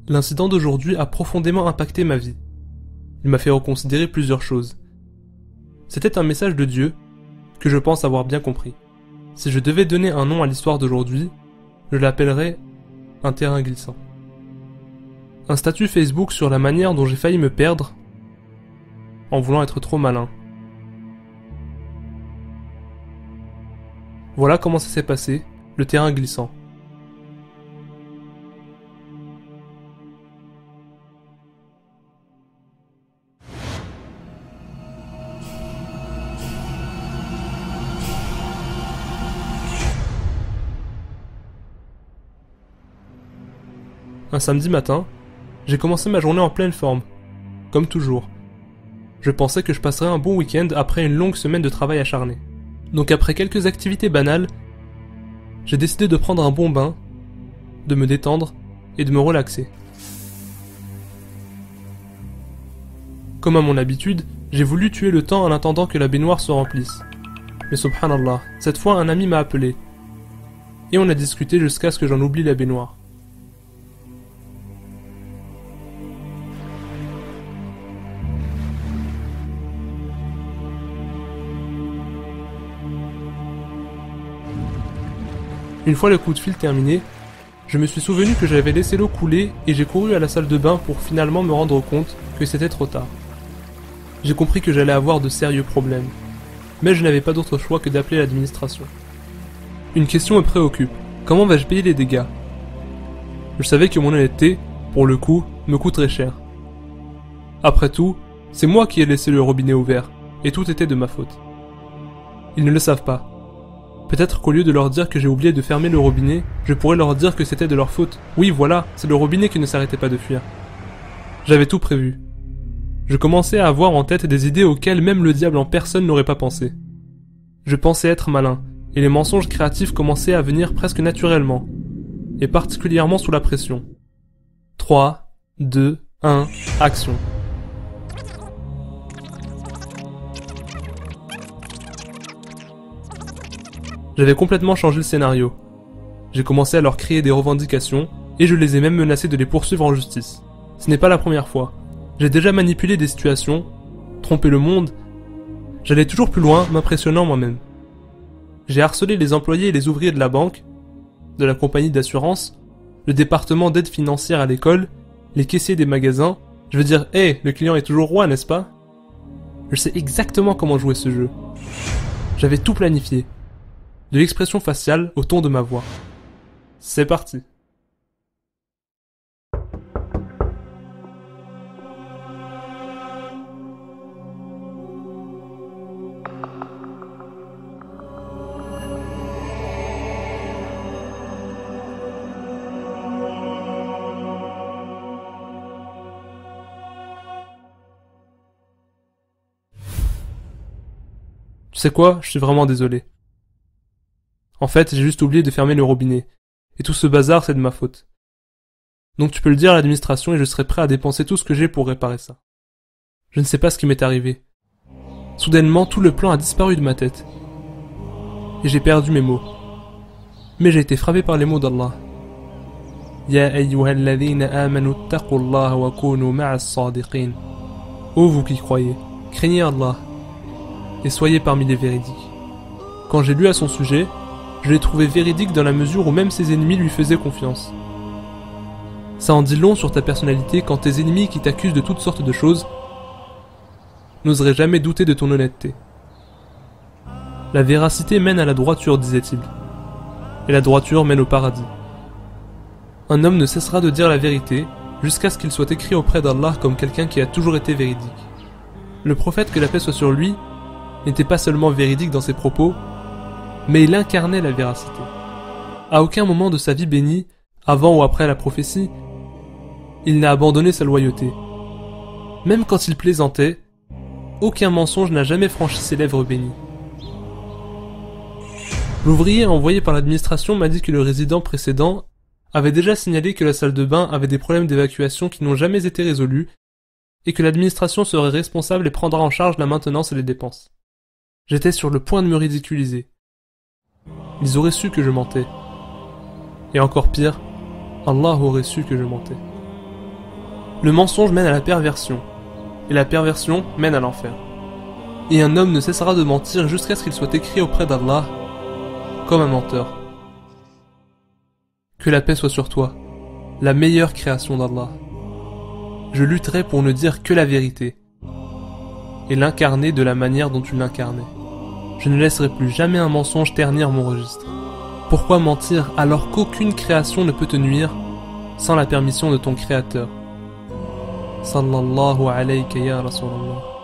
L'incident d'aujourd'hui a profondément impacté ma vie. Il m'a fait reconsidérer plusieurs choses. C'était un message de Dieu que je pense avoir bien compris. Si je devais donner un nom à l'histoire d'aujourd'hui, je l'appellerais un terrain glissant. Un statut Facebook sur la manière dont j'ai failli me perdre en voulant être trop malin. Voilà comment ça s'est passé, le terrain glissant. Un samedi matin, j'ai commencé ma journée en pleine forme, comme toujours. Je pensais que je passerais un bon week-end après une longue semaine de travail acharné. Donc après quelques activités banales, j'ai décidé de prendre un bon bain, de me détendre et de me relaxer. Comme à mon habitude, j'ai voulu tuer le temps en attendant que la baignoire se remplisse. Mais subhanallah, cette fois un ami m'a appelé. Et on a discuté jusqu'à ce que j'en oublie la baignoire. Une fois le coup de fil terminé, je me suis souvenu que j'avais laissé l'eau couler et j'ai couru à la salle de bain pour finalement me rendre compte que c'était trop tard. J'ai compris que j'allais avoir de sérieux problèmes, mais je n'avais pas d'autre choix que d'appeler l'administration. Une question me préoccupe, comment vais-je payer les dégâts? Je savais que mon honnêteté, pour le coup, me coûterait cher. Après tout, c'est moi qui ai laissé le robinet ouvert, et tout était de ma faute. Ils ne le savent pas. Peut-être qu'au lieu de leur dire que j'ai oublié de fermer le robinet, je pourrais leur dire que c'était de leur faute. Oui, voilà, c'est le robinet qui ne s'arrêtait pas de fuir. J'avais tout prévu. Je commençais à avoir en tête des idées auxquelles même le diable en personne n'aurait pas pensé. Je pensais être malin, et les mensonges créatifs commençaient à venir presque naturellement, et particulièrement sous la pression. 3, 2, 1, action. J'avais complètement changé le scénario. J'ai commencé à leur créer des revendications, et je les ai même menacés de les poursuivre en justice. Ce n'est pas la première fois. J'ai déjà manipulé des situations, trompé le monde. J'allais toujours plus loin, m'impressionnant moi-même. J'ai harcelé les employés et les ouvriers de la banque, de la compagnie d'assurance, le département d'aide financière à l'école, les caissiers des magasins. Je veux dire, le client est toujours roi, n'est-ce pas? Je sais exactement comment jouer ce jeu. J'avais tout planifié. De l'expression faciale au ton de ma voix. C'est parti. Tu sais quoi, je suis vraiment désolé. En fait, j'ai juste oublié de fermer le robinet. Et tout ce bazar, c'est de ma faute. Donc tu peux le dire à l'administration et je serai prêt à dépenser tout ce que j'ai pour réparer ça. Je ne sais pas ce qui m'est arrivé. Soudainement, tout le plan a disparu de ma tête. Et j'ai perdu mes mots. Mais j'ai été frappé par les mots d'Allah. Ya ayyuhalladhina amanu taqullaha wa kunu ma'as sadiqin. Ô vous qui croyez, craignez Allah et soyez parmi les véridiques. Quand j'ai lu à son sujet, je l'ai trouvé véridique dans la mesure où même ses ennemis lui faisaient confiance. Ça en dit long sur ta personnalité quand tes ennemis qui t'accusent de toutes sortes de choses n'oseraient jamais douter de ton honnêteté. La véracité mène à la droiture, disait-il. Et la droiture mène au paradis. Un homme ne cessera de dire la vérité jusqu'à ce qu'il soit écrit auprès d'Allah comme quelqu'un qui a toujours été véridique. Le prophète, que la paix soit sur lui, n'était pas seulement véridique dans ses propos, mais il incarnait la véracité. À aucun moment de sa vie bénie, avant ou après la prophétie, il n'a abandonné sa loyauté. Même quand il plaisantait, aucun mensonge n'a jamais franchi ses lèvres bénies. L'ouvrier envoyé par l'administration m'a dit que le résident précédent avait déjà signalé que la salle de bain avait des problèmes d'évacuation qui n'ont jamais été résolus et que l'administration serait responsable et prendra en charge la maintenance et les dépenses. J'étais sur le point de me ridiculiser. Ils auraient su que je mentais. Et encore pire, Allah aurait su que je mentais. Le mensonge mène à la perversion, et la perversion mène à l'enfer. Et un homme ne cessera de mentir jusqu'à ce qu'il soit écrit auprès d'Allah comme un menteur. Que la paix soit sur toi, la meilleure création d'Allah. Je lutterai pour ne dire que la vérité, et l'incarner de la manière dont tu l'incarnais. Je ne laisserai plus jamais un mensonge ternir mon registre. Pourquoi mentir alors qu'aucune création ne peut te nuire sans la permission de ton Créateur? Sallallahu alayka ya Rasulallah.